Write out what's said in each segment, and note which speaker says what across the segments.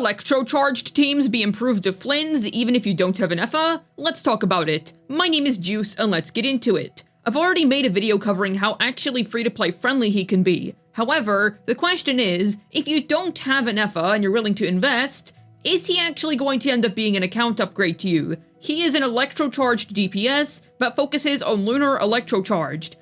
Speaker 1: electro-charged teams be improved to Flins even if you don't have Ineffa? Let's talk about it. My name is Juice and let's get into it. I've already made a video covering how actually free-to-play friendly he can be. However, the question is, if you don't have Ineffa and you're willing to invest, is he actually going to end up being an account upgrade to you? He is an electro-charged DPS that focuses on lunar electro-charged.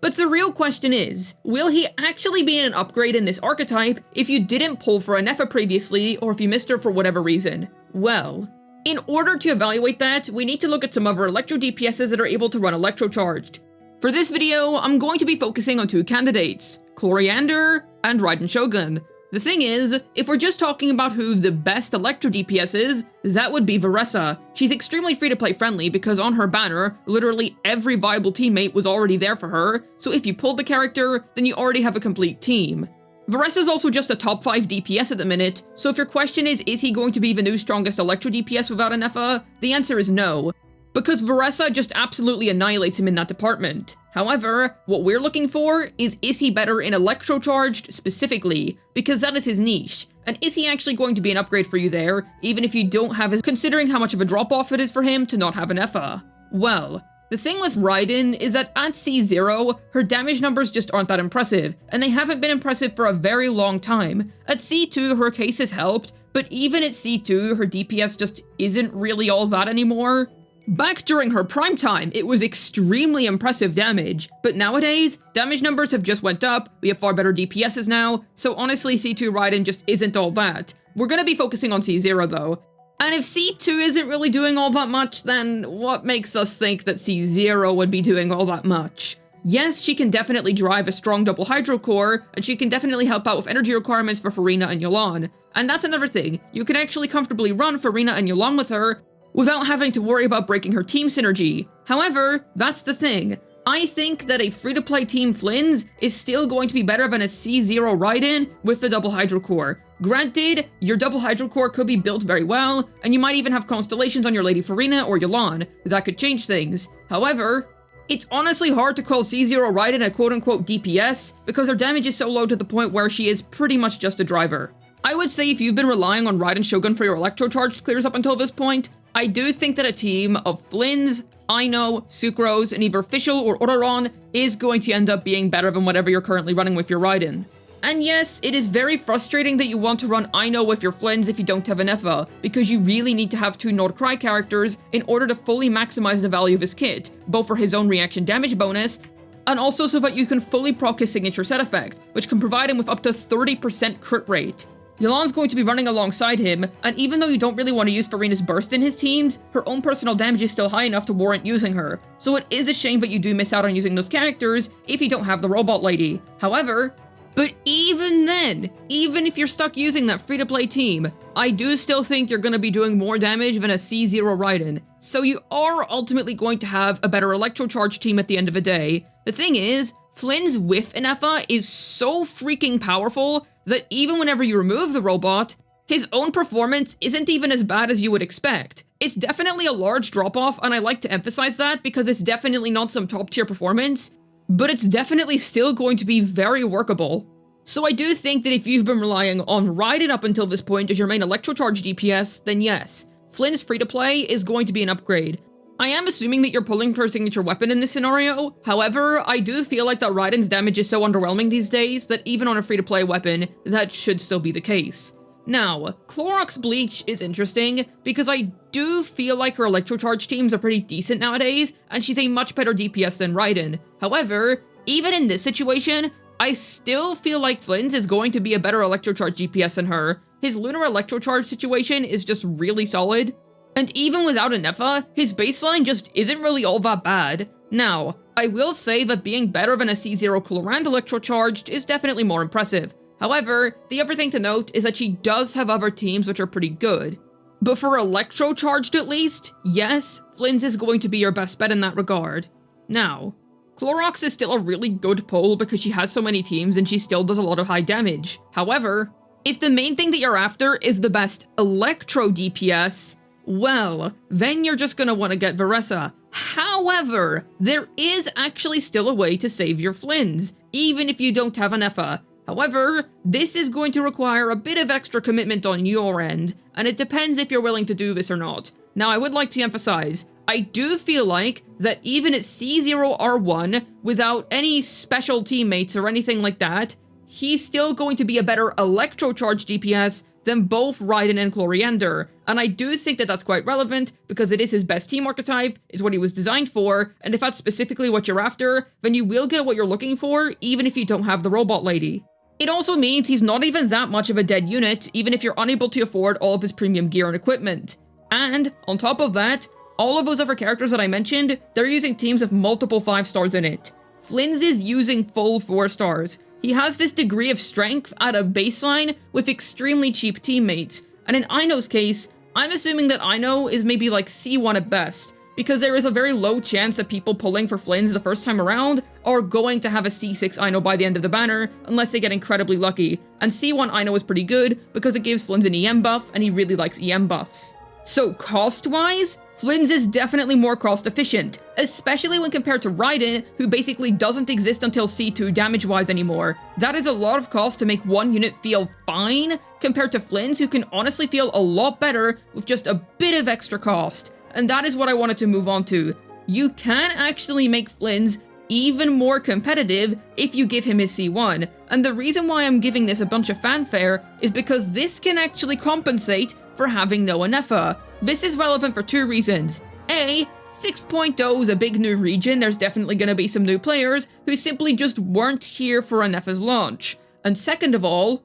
Speaker 1: But the real question is, will he actually be an upgrade in this archetype if you didn't pull for Ineffa previously or if you missed her for whatever reason? Well, in order to evaluate that, we need to look at some other electro DPSs that are able to run electro-charged. For this video, I'm going to be focusing on two candidates, Coriander and Raiden Shogun. The thing is, if we're just talking about who the best electro DPS is, that would be Veressa. She's extremely free-to-play friendly because on her banner, literally every viable teammate was already there for her, so if you pulled the character, then you already have a complete team. Veressa's also just a top 5 DPS at the minute, so if your question is he going to be the new strongest electro DPS without Ineffa, the answer is no, because Veressa just absolutely annihilates him in that department. However, what we're looking for is he better in electro-charged specifically, because that is his niche, and is he actually going to be an upgrade for you there, even if you don't have his, considering how much of a drop-off it is for him to not have an Ineffa? Well, the thing with Raiden is that at C0, her damage numbers just aren't that impressive, and they haven't been impressive for a very long time. At C2, her case has helped, but even at C2, her DPS just isn't really all that anymore. Back during her prime time, it was extremely impressive damage, but nowadays, damage numbers have just went up, we have far better DPSs now, so honestly C2 Raiden just isn't all that. We're gonna be focusing on C0 though. And if C2 isn't really doing all that much, then what makes us think that C0 would be doing all that much? Yes, she can definitely drive a strong double hydro core, and she can definitely help out with energy requirements for Farina and Yelan. And that's another thing, you can actually comfortably run Farina and Yelan with her, without having to worry about breaking her team synergy. However, that's the thing. I think that a free-to-play team Flins is still going to be better than a C0 Raiden with the double hydro core. Granted, your double hydro core could be built very well, and you might even have constellations on your Lady Farina or Yelan. That could change things. However, it's honestly hard to call C0 Raiden a quote-unquote DPS, because her damage is so low to the point where she is pretty much just a driver. I would say if you've been relying on Raiden Shogun for your electro-charged clears up until this point, I do think that a team of Flins, Aino, Sucrose, and either Fischl or Ororon is going to end up being better than whatever you're currently running with your Raiden. And yes, it is very frustrating that you want to run Aino with your Flins if you don't have Ineffa, because you really need to have two Nordcry characters in order to fully maximize the value of his kit, both for his own reaction damage bonus, and also so that you can fully proc his signature set effect, which can provide him with up to 30% crit rate. Yelan's going to be running alongside him, and even though you don't really want to use Farina's burst in his teams, her own personal damage is still high enough to warrant using her, so it is a shame that you do miss out on using those characters if you don't have the robot lady. However, but even then, even if you're stuck using that free-to-play team, I do still think you're going to be doing more damage than a C0 Raiden, so you are ultimately going to have a better electro-charge team at the end of the day. The thing is, Flins with Ineffa is so freaking powerful that even whenever you remove the robot, his own performance isn't even as bad as you would expect. It's definitely a large drop-off, and I like to emphasize that because it's definitely not some top-tier performance, but it's definitely still going to be very workable. So I do think that if you've been relying on Raiden up until this point as your main electro-charge DPS, then yes, Flynn's free-to-play is going to be an upgrade. I am assuming that you're pulling for a signature weapon in this scenario, however, I do feel like that Raiden's damage is so underwhelming these days that even on a free-to-play weapon, that should still be the case. Now, Clorox Bleach is interesting, because I do feel like her electro-charge teams are pretty decent nowadays, and she's a much better DPS than Raiden. However, even in this situation, I still feel like Flins is going to be a better electro-charge DPS than her. His lunar electro-charge situation is just really solid. And even without Ineffa, his baseline just isn't really all that bad. Now, I will say that being better than a C0 Clorand electro-charged is definitely more impressive. However, the other thing to note is that she does have other teams which are pretty good. But for electro-charged at least, yes, Flins is going to be your best bet in that regard. Now, Clorox is still a really good pull because she has so many teams and she still does a lot of high damage. However, if the main thing that you're after is the best electro DPS, well, then you're just gonna want to get Veressa. However, there is actually still a way to save your Flins, even if you don't have Ineffa. However, this is going to require a bit of extra commitment on your end, and it depends if you're willing to do this or not. Now, I would like to emphasize, I do feel like that even at C0R1, without any special teammates or anything like that, he's still going to be a better electro-charged DPS than both Raiden and Coriander, and I do think that that's quite relevant because it is his best team archetype, is what he was designed for, and if that's specifically what you're after, then you will get what you're looking for, even if you don't have the robot lady. It also means he's not even that much of a dead unit, even if you're unable to afford all of his premium gear and equipment. And, on top of that, all of those other characters that I mentioned, they're using teams of multiple 5 stars in it. Flins is using full 4 stars. He has this degree of strength at a baseline with extremely cheap teammates, and in Aino's case, I'm assuming that Aino is maybe like C1 at best, because there is a very low chance that people pulling for Flins the first time around are going to have a C6 Aino by the end of the banner, unless they get incredibly lucky, and C1 Aino is pretty good because it gives Flins an EM buff, and he really likes EM buffs. So cost-wise, Flins is definitely more cost-efficient, especially when compared to Raiden, who basically doesn't exist until C2 damage-wise anymore. That is a lot of cost to make one unit feel fine, compared to Flins, who can honestly feel a lot better with just a bit of extra cost. And that is what I wanted to move on to. You can actually make Flins even more competitive if you give him his C1, and the reason why I'm giving this a bunch of fanfare is because this can actually compensate for having no Ineffa. This is relevant for 2 reasons. A, 6.0 is a big new region, there's definitely going to be some new players who simply just weren't here for Ineffa's launch. And second of all,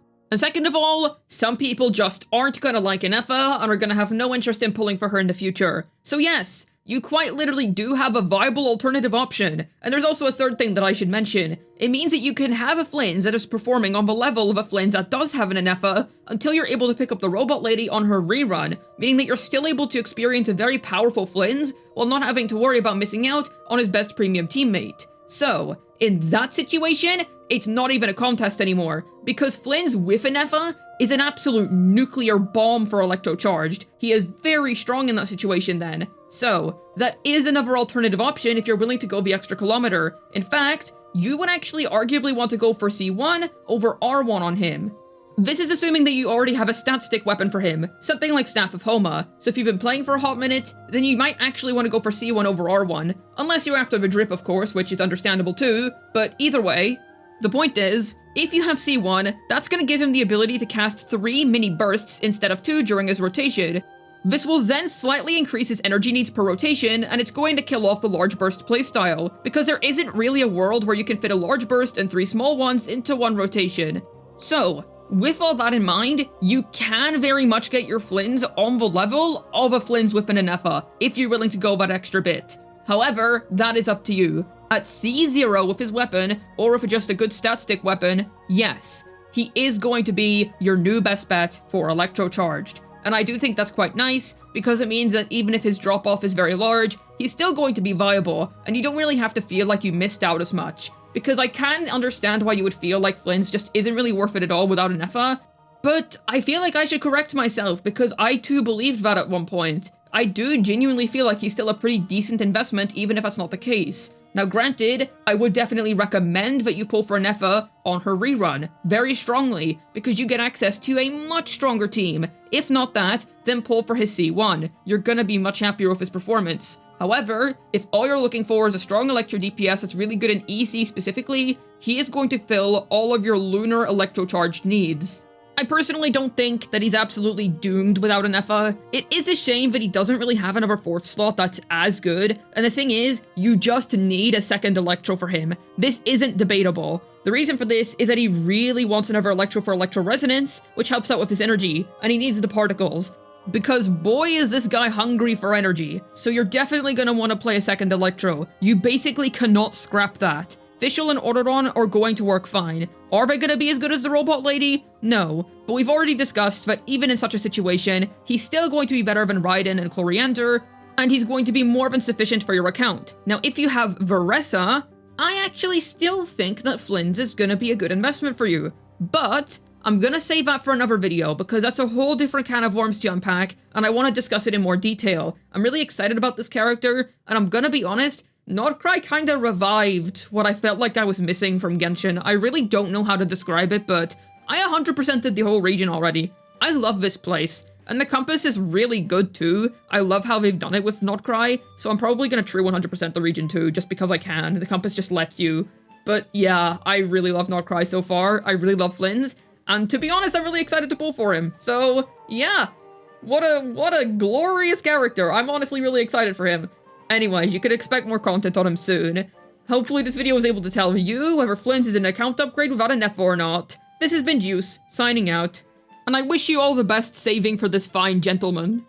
Speaker 1: some people just aren't going to like Ineffa and are going to have no interest in pulling for her in the future. So yes, you quite literally do have a viable alternative option. And there's also a third thing that I should mention. It means that you can have a Flins that is performing on the level of a Flins that does have an Ineffa until you're able to pick up the robot lady on her rerun, meaning that you're still able to experience a very powerful Flins while not having to worry about missing out on his best premium teammate. So, in that situation, it's not even a contest anymore, because Flins with Ineffa is an absolute nuclear bomb for electro-charged. He is very strong in that situation then. So, that is another alternative option if you're willing to go the extra kilometer. In fact, you would actually arguably want to go for C1 over R1 on him. This is assuming that you already have a stat stick weapon for him, something like Staff of Homa. So if you've been playing for a hot minute, then you might actually want to go for C1 over R1, unless you're after the drip of course, which is understandable too, but either way, the point is, if you have C1, that's going to give him the ability to cast 3 mini bursts instead of 2 during his rotation. This will then slightly increase his energy needs per rotation, and it's going to kill off the large burst playstyle, because there isn't really a world where you can fit a large burst and 3 small ones into one rotation. So, with all that in mind, you can very much get your Flins on the level of a Flins with an Ineffa, if you're willing to go that extra bit. However, that is up to you. At C0 with his weapon, or with just a good stat stick weapon, yes, he is going to be your new best bet for electro-charged. And I do think that's quite nice, because it means that even if his drop-off is very large, he's still going to be viable, and you don't really have to feel like you missed out as much. Because I can understand why you would feel like Flins just isn't really worth it at all without an Ineffa, but I feel like I should correct myself, because I too believed that at one point. I do genuinely feel like he's still a pretty decent investment, even if that's not the case. Now granted, I would definitely recommend that you pull for Ineffa on her rerun, very strongly, because you get access to a much stronger team. If not that, then pull for his C1. You're gonna be much happier with his performance. However, if all you're looking for is a strong Electro DPS that's really good in EC specifically, he is going to fill all of your lunar electro-charged needs. I personally don't think that he's absolutely doomed without an Ineffa. It is a shame that he doesn't really have another 4th slot that's as good, and the thing is, you just need a second Electro for him. This isn't debatable. The reason for this is that he really wants another Electro for Electro Resonance, which helps out with his energy, and he needs the particles. Because boy is this guy hungry for energy, so you're definitely gonna want to play a second Electro. You basically cannot scrap that. Fischl and Autoron are going to work fine. Are they going to be as good as the robot lady? No, but we've already discussed that even in such a situation, he's still going to be better than Raiden and Coriander, and he's going to be more than sufficient for your account. Now, if you have Veressa, I actually still think that Flins is going to be a good investment for you. But I'm going to save that for another video, because that's a whole different can of worms to unpack, and I want to discuss it in more detail. I'm really excited about this character, and I'm going to be honest, Nordcry kinda revived what I felt like I was missing from Genshin. I really don't know how to describe it, but I 100% did the whole region already. I love this place. And the compass is really good too. I love how they've done it with Nordcry, so I'm probably gonna true 100% the region too, just because I can. The compass just lets you. But yeah, I really love Nordcry so far. I really love Flins. And to be honest, I'm really excited to pull for him. So yeah, what a glorious character. I'm honestly really excited for him. Anyways, you could expect more content on him soon. Hopefully this video was able to tell you whether Flins is an account upgrade without an Ineffa or not. This has been Juice, signing out. And I wish you all the best saving for this fine gentleman.